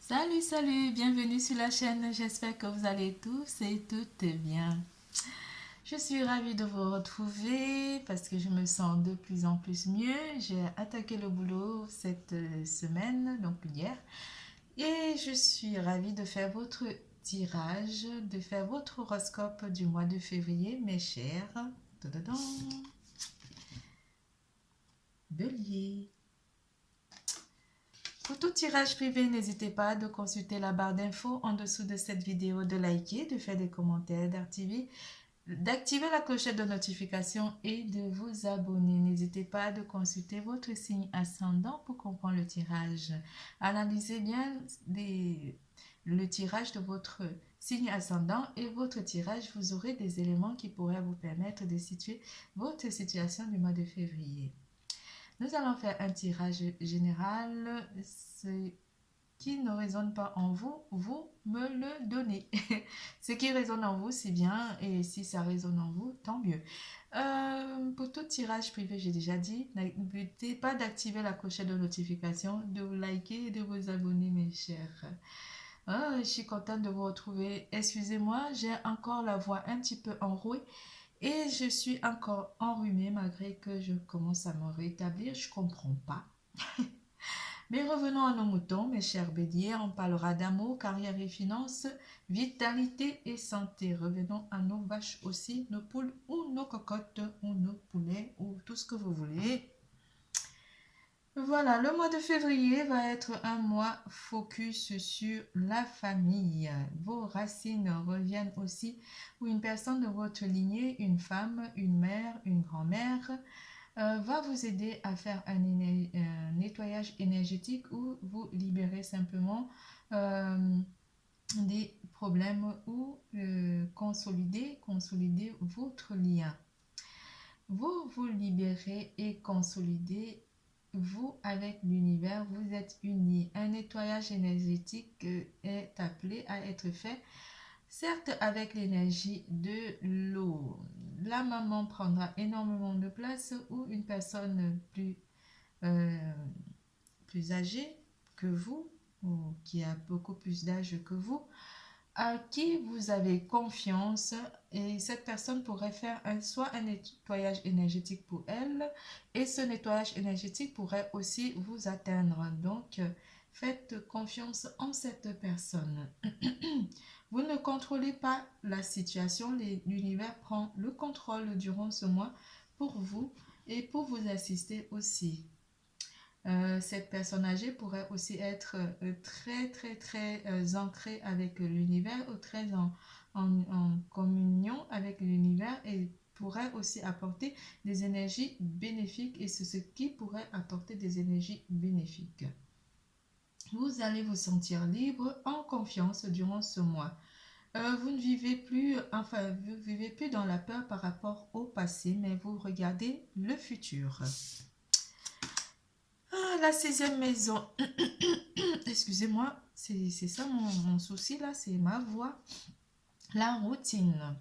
Salut, salut, bienvenue sur la chaîne. J'espère que vous allez tous et toutes bien. Je suis ravie de vous retrouver parce que je me sens de plus en plus mieux. J'ai attaqué le boulot cette semaine, donc hier, et je suis ravie de faire votre tirage, de faire votre horoscope du mois de février, mes chers. Tadadam. Bélier. Pour tout tirage privé, n'hésitez pas de consulter la barre d'infos en dessous de cette vidéo, de liker, de faire des commentaires, d'activer la clochette de notification et de vous abonner. N'hésitez pas de consulter votre signe ascendant pour comprendre le tirage. Analysez bien le tirage de votre signe ascendant et votre tirage. Vous aurez des éléments qui pourraient vous permettre de situer votre situation du mois de février. Nous allons faire un tirage général. Ce qui ne résonne pas en vous, vous me le donnez. Ce qui résonne en vous, c'est bien. Et si ça résonne en vous, tant mieux. Pour tout tirage privé, j'ai déjà dit, n'oubliez pas d'activer la clochette de notification, de vous liker et de vous abonner, mes chers. Je suis contente de vous retrouver. Excusez-moi, j'ai encore la voix un petit peu enrouée. Et je suis encore enrhumée malgré que je commence à me rétablir. Je ne comprends pas. Mais revenons à nos moutons, mes chers béliers. On parlera d'amour, carrière et finances, vitalité et santé. Revenons à nos vaches aussi, nos poules ou nos cocottes ou nos poulets ou tout ce que vous voulez. Voilà, le mois de février va être un mois focus sur la famille. Vos racines reviennent aussi où une personne de votre lignée, une femme, une mère, une grand-mère, va vous aider à faire un nettoyage énergétique ou vous libérer simplement des problèmes ou consolider votre lien. Vous vous libérez et consolidez vous avec l'univers, vous êtes unis. Un nettoyage énergétique est appelé à être fait, certes avec l'énergie de l'eau. La maman prendra énormément de place ou une personne euh, plus âgée que vous, ou qui a beaucoup plus d'âge que vous, à qui vous avez confiance, et cette personne pourrait faire soit un nettoyage énergétique pour elle et ce nettoyage énergétique pourrait aussi vous atteindre. Donc, faites confiance en cette personne. Vous ne contrôlez pas la situation, l'univers prend le contrôle durant ce mois pour vous et pour vous assister aussi. Cette personne âgée pourrait aussi être très ancrée avec l'univers ou très en communion avec l'univers et pourrait aussi apporter des énergies bénéfiques et c'est ce qui pourrait apporter des énergies bénéfiques. Vous allez vous sentir libre, en confiance durant ce mois. Vous ne vivez plus, vous vivez plus dans la peur par rapport au passé, mais vous regardez le futur. La sixième maison. Excusez-moi, c'est ça mon souci là, c'est ma voix. La routine.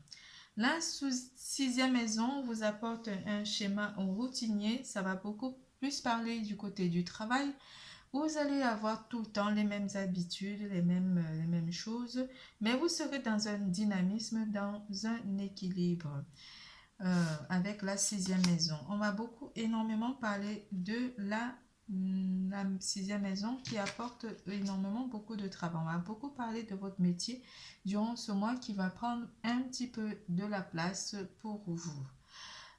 La sixième maison vous apporte un schéma routinier. Ça va beaucoup plus parler du côté du travail. Vous allez avoir tout le temps les mêmes habitudes, les mêmes choses, mais vous serez dans un dynamisme, dans un équilibre. Avec la sixième maison. On va énormément parler de la sixième maison qui apporte énormément beaucoup de travail. On va beaucoup parler de votre métier durant ce mois qui va prendre un petit peu de la place pour vous.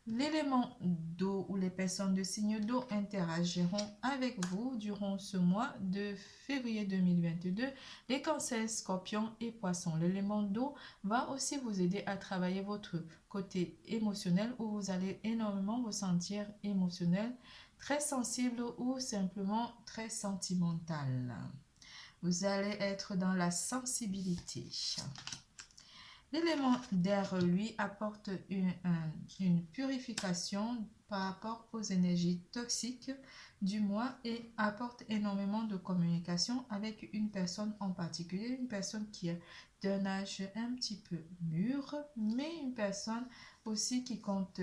L'élément d'eau ou les personnes de signe d'eau interagiront avec vous durant ce mois de février 2022. Les cancers, scorpions et poissons. L'élément d'eau va aussi vous aider à travailler votre côté émotionnel où vous allez énormément vous sentir émotionnel, très sensible ou simplement très sentimental. Vous allez être dans la sensibilité. L'élément d'air, lui, apporte une purification par rapport aux énergies toxiques du mois et apporte énormément de communication avec une personne en particulier, une personne qui est d'un âge un petit peu mûr, mais une personne aussi qui compte,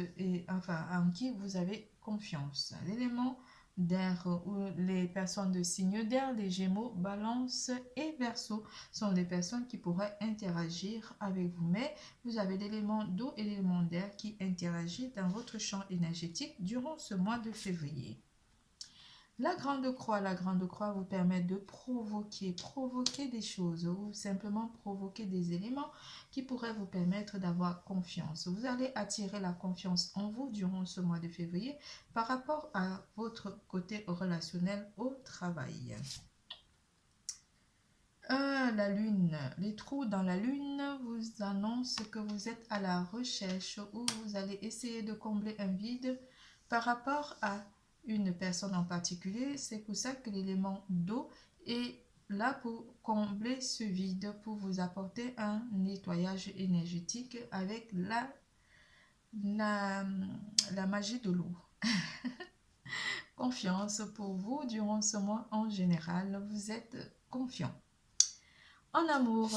en qui vous avez confiance. L'élément d'air ou les personnes de signe d'air, les Gémeaux, Balance et Verseau sont des personnes qui pourraient interagir avec vous. Mais vous avez l'élément d'eau et l'élément d'air qui interagissent dans votre champ énergétique durant ce mois de février. La grande croix vous permet de provoquer des choses ou simplement provoquer des éléments qui pourraient vous permettre d'avoir confiance. Vous allez attirer la confiance en vous durant ce mois de février par rapport à votre côté relationnel au travail. La lune, les trous dans la lune vous annoncent que vous êtes à la recherche ou vous allez essayer de combler un vide par rapport à une personne en particulier. C'est pour ça que l'élément d'eau est là pour combler ce vide, pour vous apporter un nettoyage énergétique avec la magie de l'eau. Confiance pour vous durant ce mois en général, vous êtes confiant. En amour,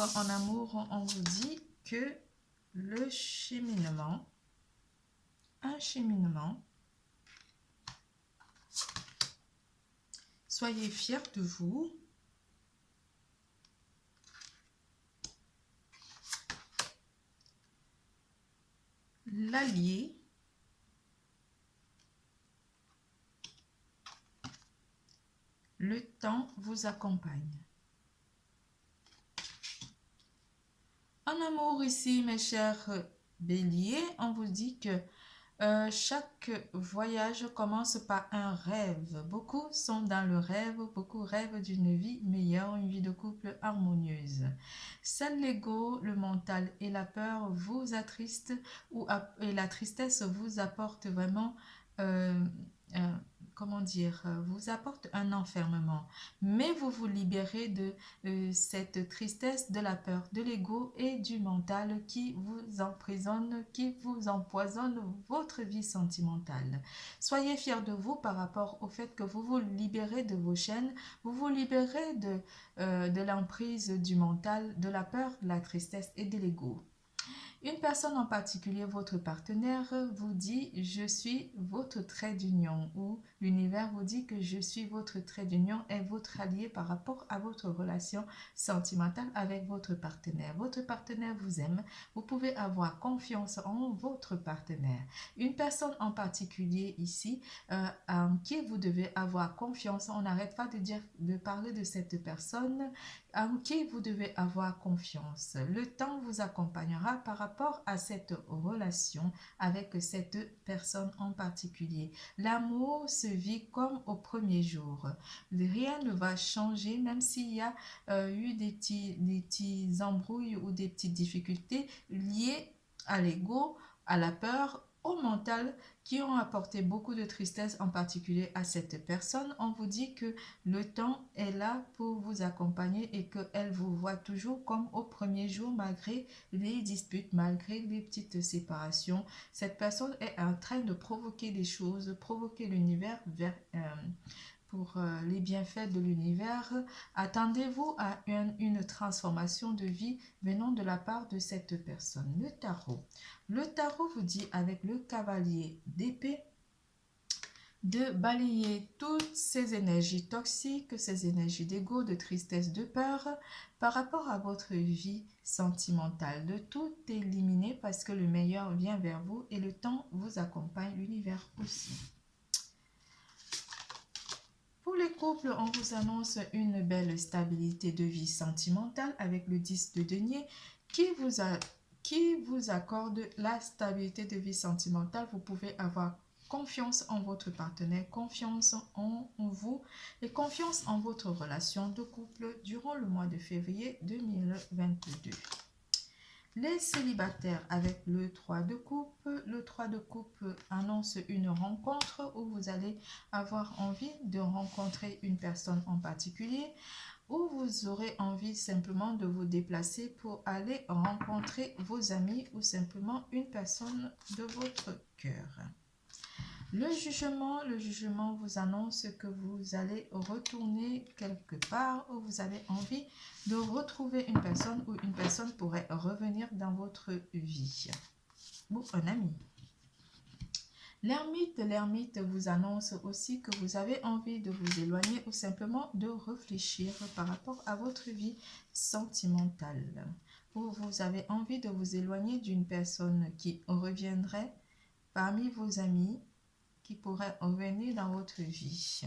on vous dit que le cheminement, un cheminement, soyez fiers de vous. L'allié, le temps vous accompagne. En amour ici, mes chers béliers, on vous dit que chaque voyage commence par un rêve. Beaucoup sont dans le rêve, beaucoup rêvent d'une vie meilleure, une vie de couple harmonieuse. Seul l'ego, le mental et la peur vous attristent et la tristesse vous apporte vraiment vous apporte un enfermement. Mais vous vous libérez de cette tristesse, de la peur, de l'ego et du mental qui vous emprisonne, qui vous empoisonne votre vie sentimentale. Soyez fiers de vous par rapport au fait que vous vous libérez de vos chaînes, vous vous libérez de l'emprise du mental, de la peur, de la tristesse et de l'ego. Une personne en particulier, votre partenaire, vous dit « je suis votre trait d'union » ou l'univers vous dit que « je suis votre trait d'union » est votre allié par rapport à votre relation sentimentale avec votre partenaire. Votre partenaire vous aime, vous pouvez avoir confiance en votre partenaire. Une personne en particulier ici, en qui vous devez avoir confiance, on n'arrête pas de parler de cette personne en qui vous devez avoir confiance. Le temps vous accompagnera par rapport à cette relation avec cette personne en particulier. L'amour se vit comme au premier jour. Rien ne va changer, même s'il y a eu des petits embrouilles ou des petites difficultés liées à l'ego, à la peur, au mental, qui ont apporté beaucoup de tristesse, en particulier à cette personne. On vous dit que le temps est là pour vous accompagner et qu'elle vous voit toujours comme au premier jour, malgré les disputes, malgré les petites séparations. Cette personne est en train de provoquer des choses, provoquer l'univers pour les bienfaits de l'univers. Attendez-vous à une transformation de vie venant de la part de cette personne. Le tarot. Le tarot vous dit avec le cavalier d'épée de balayer toutes ces énergies toxiques, ces énergies d'ego, de tristesse, de peur par rapport à votre vie sentimentale, de tout éliminer parce que le meilleur vient vers vous et le temps vous accompagne, l'univers aussi. Pour les couples, on vous annonce une belle stabilité de vie sentimentale avec le 10 de denier qui vous accorde la stabilité de vie sentimentale. Vous pouvez avoir confiance en votre partenaire, confiance en vous et confiance en votre relation de couple durant le mois de février 2022. Les célibataires avec le 3 de coupe. Le 3 de coupe annonce une rencontre où vous allez avoir envie de rencontrer une personne en particulier ou vous aurez envie simplement de vous déplacer pour aller rencontrer vos amis ou simplement une personne de votre cœur. Le jugement vous annonce que vous allez retourner quelque part où vous avez envie de retrouver une personne ou une personne pourrait revenir dans votre vie ou un ami. L'ermite vous annonce aussi que vous avez envie de vous éloigner ou simplement de réfléchir par rapport à votre vie sentimentale. Vous avez envie de vous éloigner d'une personne qui reviendrait parmi vos amis, qui pourrait revenir dans votre vie.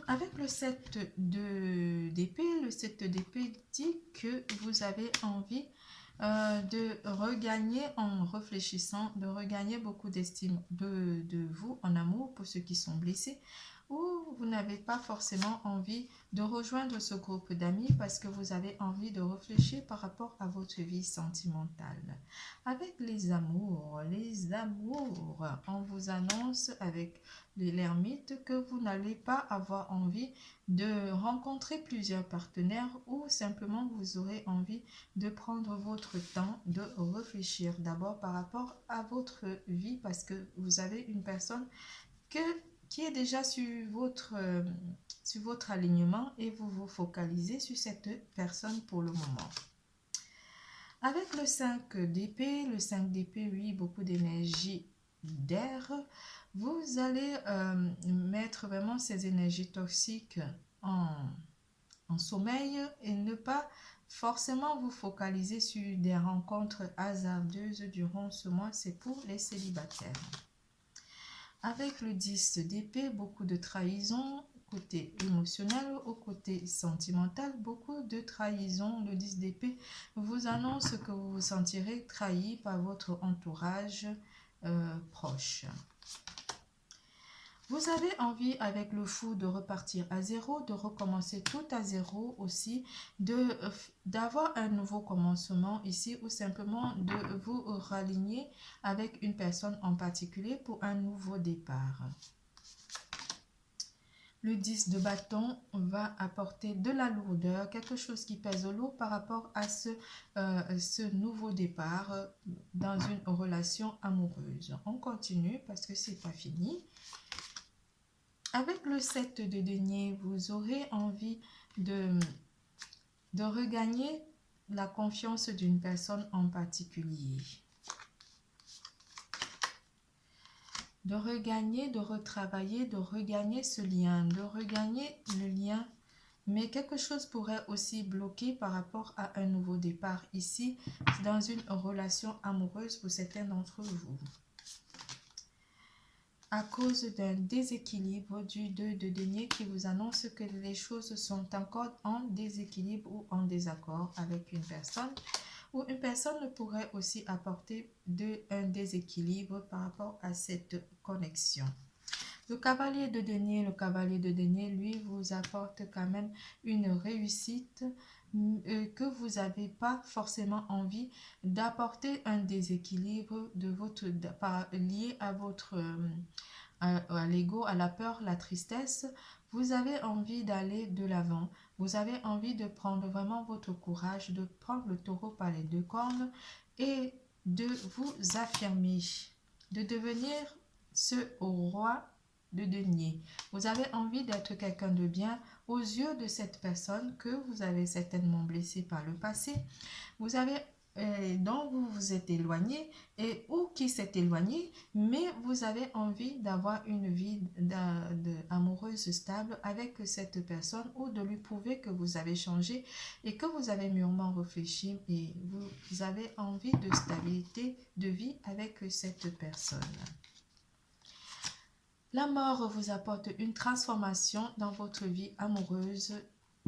Avec le 7 d'épée, le 7 d'épée dit que vous avez envie de regagner en réfléchissant, de regagner beaucoup d'estime de vous en amour pour ceux qui sont blessés, ou vous n'avez pas forcément envie de rejoindre ce groupe d'amis parce que vous avez envie de réfléchir par rapport à votre vie sentimentale. Avec les amours, on vous annonce avec l'ermite que vous n'allez pas avoir envie de rencontrer plusieurs partenaires ou simplement vous aurez envie de prendre votre temps de réfléchir d'abord par rapport à votre vie parce que vous avez une personne qui est déjà sur votre alignement et vous vous focalisez sur cette personne pour le moment. Avec le 5 d'épée, oui, beaucoup d'énergie d'air, vous allez mettre vraiment ces énergies toxiques en sommeil et ne pas forcément vous focaliser sur des rencontres hasardeuses durant ce mois, c'est pour les célibataires. Avec le 10 d'épée, beaucoup de trahison, côté émotionnel au côté sentimental, beaucoup de trahison. Le 10 d'épée vous annonce que vous vous sentirez trahi par votre entourage proche. Vous avez envie avec le fou de repartir à zéro, de recommencer tout à zéro aussi, d'avoir un nouveau commencement ici ou simplement de vous raligner avec une personne en particulier pour un nouveau départ. Le 10 de bâton va apporter de la lourdeur, quelque chose qui pèse lourd par rapport à ce nouveau départ dans une relation amoureuse. On continue parce que c'est pas fini. Avec le 7 de denier, vous aurez envie de regagner la confiance d'une personne en particulier. De regagner, de retravailler, de regagner ce lien, de regagner le lien. Mais quelque chose pourrait aussi bloquer par rapport à un nouveau départ ici, dans une relation amoureuse pour certains d'entre vous. À cause d'un déséquilibre du 2 de denier qui vous annonce que les choses sont encore en déséquilibre ou en désaccord avec une personne, ou une personne pourrait aussi apporter un déséquilibre par rapport à cette connexion. Le cavalier de denier, lui, vous apporte quand même une réussite que vous n'avez pas forcément envie d'apporter un déséquilibre lié à votre à l'ego, à la peur, la tristesse. Vous avez envie d'aller de l'avant. Vous avez envie de prendre vraiment votre courage, de prendre le taureau par les deux cornes et de vous affirmer, de devenir ce roi de denier. Vous avez envie d'être quelqu'un de bien aux yeux de cette personne que vous avez certainement blessé par le passé. Vous avez dont vous vous êtes éloigné ou qui s'est éloigné, mais vous avez envie d'avoir une vie amoureuse stable avec cette personne ou de lui prouver que vous avez changé et que vous avez mûrement réfléchi et vous avez envie de stabilité de vie avec cette personne. La mort vous apporte une transformation dans votre vie amoureuse.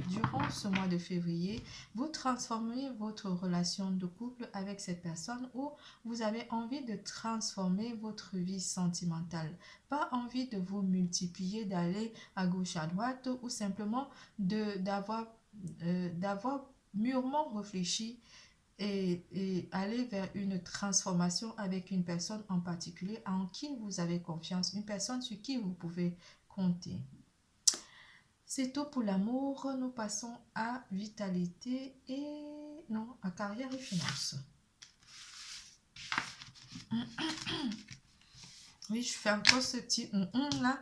Durant ce mois de février, vous transformez votre relation de couple avec cette personne ou vous avez envie de transformer votre vie sentimentale. Pas envie de vous multiplier, d'aller à gauche, à droite ou simplement d'avoir mûrement réfléchi et aller vers une transformation avec une personne en particulier en qui vous avez confiance, une personne sur qui vous pouvez compter. C'est tout pour l'amour. Nous passons à vitalité et non, à carrière et finances. Oui, je fais encore ce petit là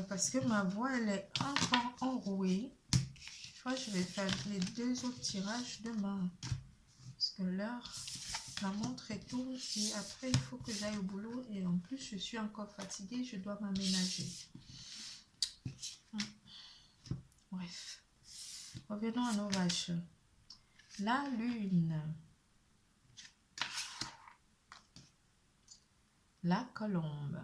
parce que ma voix elle est encore enrouée. Je crois que je vais faire les deux autres tirages demain parce que l'heure La montre est tourne et après il faut que j'aille au boulot et en plus je suis encore fatiguée, je dois m'aménager. Bref, revenons à nos vaches. La lune, la colombe.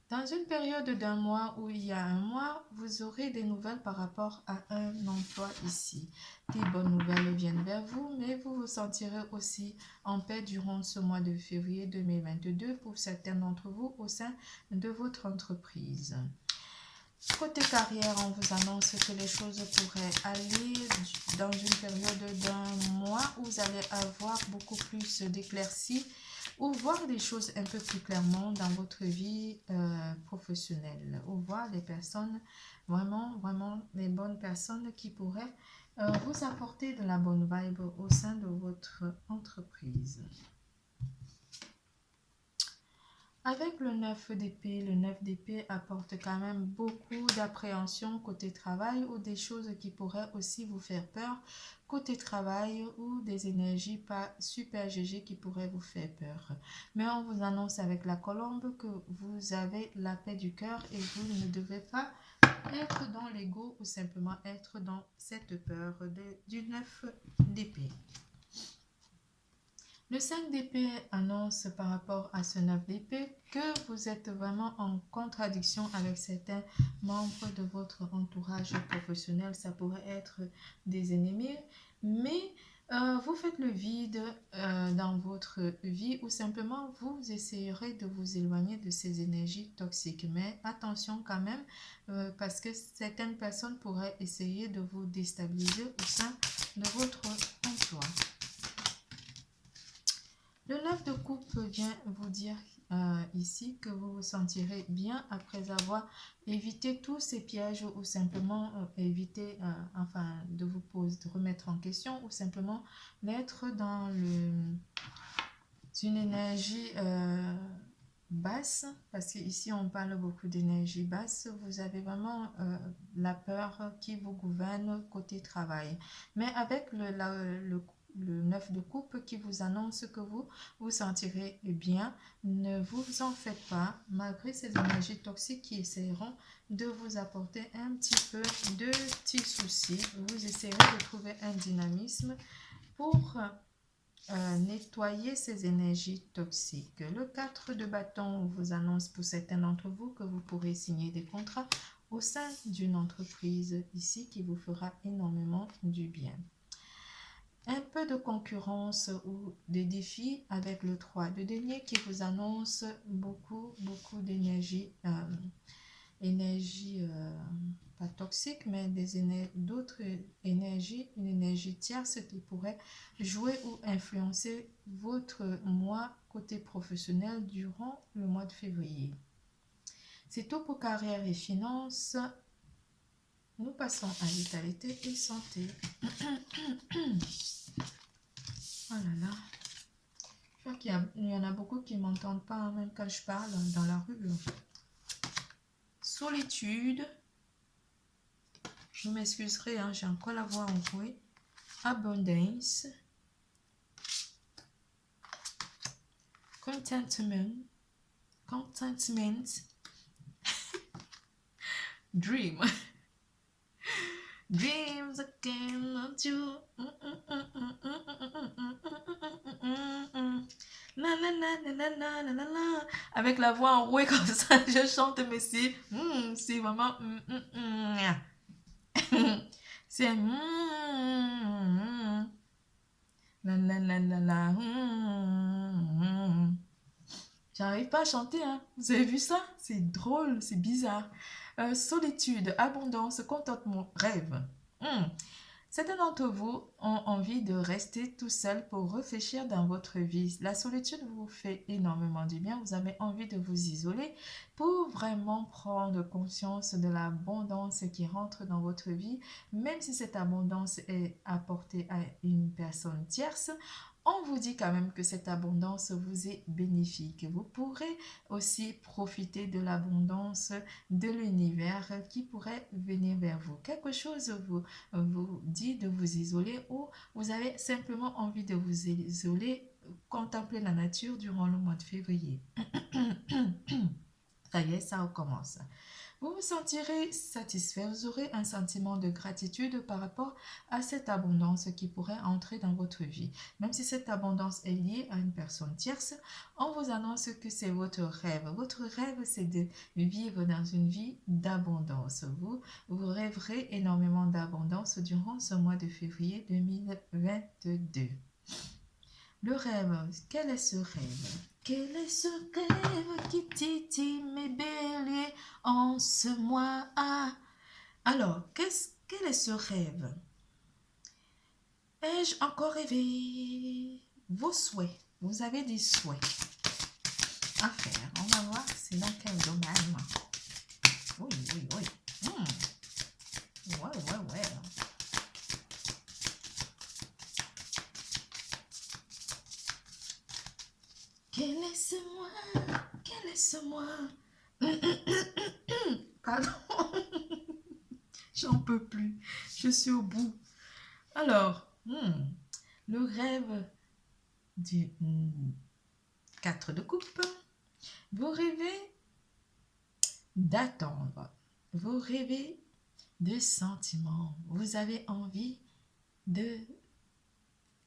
Dans une période d'un mois ou il y a un mois, vous aurez des nouvelles par rapport à un emploi ici. Des bonnes nouvelles viennent vers vous, mais vous vous sentirez aussi en paix durant ce mois de février 2022 pour certains d'entre vous au sein de votre entreprise. Côté carrière, on vous annonce que les choses pourraient aller dans une période d'un mois où vous allez avoir beaucoup plus d'éclaircies ou voir des choses un peu plus clairement dans votre vie professionnelle, ou voir des personnes, vraiment les bonnes personnes qui pourraient vous apporter de la bonne vibe au sein de votre entreprise. Avec le 9 d'épée, le 9 d'épée apporte quand même beaucoup d'appréhension côté travail ou des choses qui pourraient aussi vous faire peur côté travail ou des énergies pas super GG qui pourraient vous faire peur. Mais on vous annonce avec la colombe que vous avez la paix du cœur et vous ne devez pas être dans l'ego ou simplement être dans cette peur du 9 d'épée. Le 5 d'épée annonce par rapport à ce 9 d'épée que vous êtes vraiment en contradiction avec certains membres de votre entourage professionnel. Ça pourrait être des ennemis, mais vous faites le vide dans votre vie ou simplement vous essayerez de vous éloigner de ces énergies toxiques. Mais attention quand même parce que certaines personnes pourraient essayer de vous déstabiliser au sein de votre emploi. Le 9 de coupe vient vous dire ici que vous vous sentirez bien après avoir évité tous ces pièges ou simplement éviter de vous poser, de remettre en question ou simplement d'être dans une énergie basse, parce qu'ici on parle beaucoup d'énergie basse. Vous avez vraiment la peur qui vous gouverne côté travail, mais avec le 9 de coupe qui vous annonce que vous vous sentirez bien. Ne vous en faites pas, malgré ces énergies toxiques qui essaieront de vous apporter un petit peu de petits soucis. Vous essayerez de trouver un dynamisme pour nettoyer ces énergies toxiques. Le 4 de bâton vous annonce pour certains d'entre vous que vous pourrez signer des contrats au sein d'une entreprise ici qui vous fera énormément du bien. Un peu de concurrence ou des défis avec le 3 de denier qui vous annonce beaucoup d'énergie, pas toxique, mais d'autres énergies, une énergie tierce qui pourrait jouer ou influencer votre mois côté professionnel durant le mois de février. C'est tout pour carrière et finances. Nous passons à vitalité et santé. Oh là là. Je crois qu'il y en a beaucoup qui ne m'entendent pas, hein, même quand je parle dans la rue. Solitude. Je m'excuserai, hein, j'ai encore la voix enrouée. Abundance. Contentment. Dream. Dreams again to la la la la la la la la. Avec la voix enrouée comme ça, je chante, mais c'est vraiment c'est la la la la la J'arrive pas à chanter, hein. Vous avez vu ça? C'est drôle, c'est bizarre. Solitude, abondance, contentement, rêve. Certains d'entre vous ont envie de rester tout seul pour réfléchir dans votre vie. La solitude vous fait énormément du bien. Vous avez envie de vous isoler pour vraiment prendre conscience de l'abondance qui rentre dans votre vie. Même si cette abondance est apportée à une personne tierce, On vous dit quand même que cette abondance vous est bénéfique. Vous pourrez aussi profiter de l'abondance de l'univers qui pourrait venir vers vous. Quelque chose vous dit de vous isoler ou vous avez simplement envie de vous isoler, contempler la nature durant le mois de février. Ça y est, ça recommence. Vous vous sentirez satisfait, vous aurez un sentiment de gratitude par rapport à cette abondance qui pourrait entrer dans votre vie. Même si cette abondance est liée à une personne tierce, on vous annonce que c'est votre rêve. Votre rêve, c'est de vivre dans une vie d'abondance. Vous rêverez énormément d'abondance durant ce mois de février 2022. Le rêve, quel est ce rêve? Quel est ce rêve qui titille mes béliers en ce mois? Alors, quel est ce rêve? Ai-je encore rêvé? Vos souhaits, vous avez des souhaits à faire. On va voir c'est dans quel domaine. Oui, oui, oui. Ouais. Quel est ce mois? Quel est ce mois? Pardon. J'en peux plus. Je suis au bout. Alors, le rêve du 4 de coupe. Vous rêvez d'attendre. Vous rêvez de sentiments. Vous avez envie de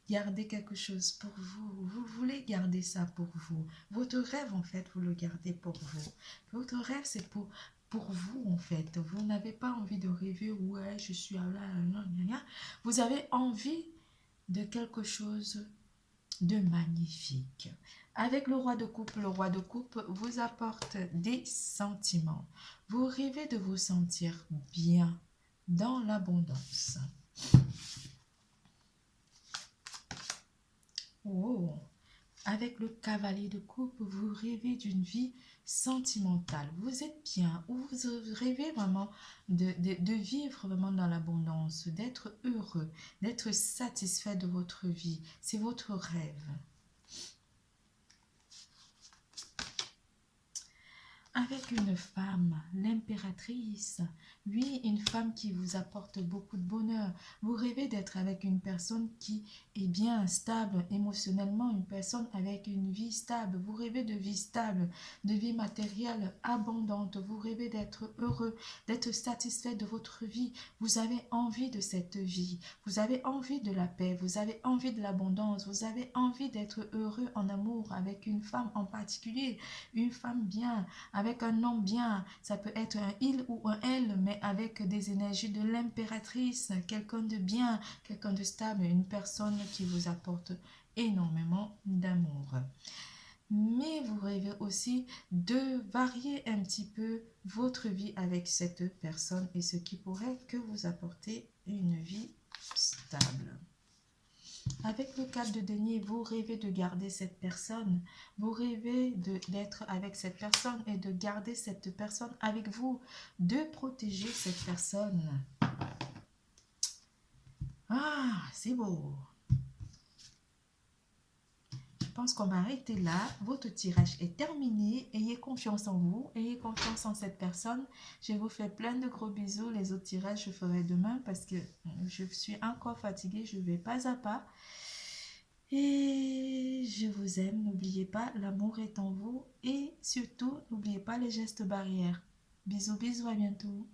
garder quelque chose pour vous. Vous voulez garder ça pour vous. Votre rêve, en fait, vous le gardez pour vous. Votre rêve, c'est pour vous, en fait. Vous n'avez pas envie de rêver, ouais, je suis là. Vous avez envie de quelque chose de magnifique. Avec le roi de coupe vous apporte des sentiments. Vous rêvez de vous sentir bien dans l'abondance. Oh. Avec le cavalier de coupe, vous rêvez d'une vie sentimentale. Vous êtes bien, ou vous rêvez vraiment de vivre vraiment dans l'abondance, d'être heureux, d'être satisfait de votre vie. C'est votre rêve. Avec une femme, l'impératrice, oui, une femme qui vous apporte beaucoup de bonheur. Vous rêvez d'être avec une personne qui est bien stable émotionnellement, une personne avec une vie stable. Vous rêvez de vie stable, de vie matérielle abondante. Vous rêvez d'être heureux, d'être satisfait de votre vie. Vous avez envie de cette vie. Vous avez envie de la paix. Vous avez envie de l'abondance. Vous avez envie d'être heureux en amour avec une femme en particulier, une femme bien, avec un homme bien, ça peut être un il ou un elle, mais avec des énergies de l'impératrice, quelqu'un de bien, quelqu'un de stable, une personne qui vous apporte énormément d'amour. Mais vous rêvez aussi de varier un petit peu votre vie avec cette personne et ce qui pourrait que vous apporter une vie stable. Avec le 4 de denier, vous rêvez de garder cette personne. Vous rêvez d'être avec cette personne et de garder cette personne avec vous. De protéger cette personne. Ah, c'est beau. Je pense qu'on va arrêter là. Votre tirage est terminé. Ayez confiance en vous. Ayez confiance en cette personne. Je vous fais plein de gros bisous. Les autres tirages, je ferai demain parce que je suis encore fatiguée. Je vais pas à pas. Et je vous aime. N'oubliez pas, l'amour est en vous. Et surtout, n'oubliez pas les gestes barrières. Bisous, bisous, à bientôt.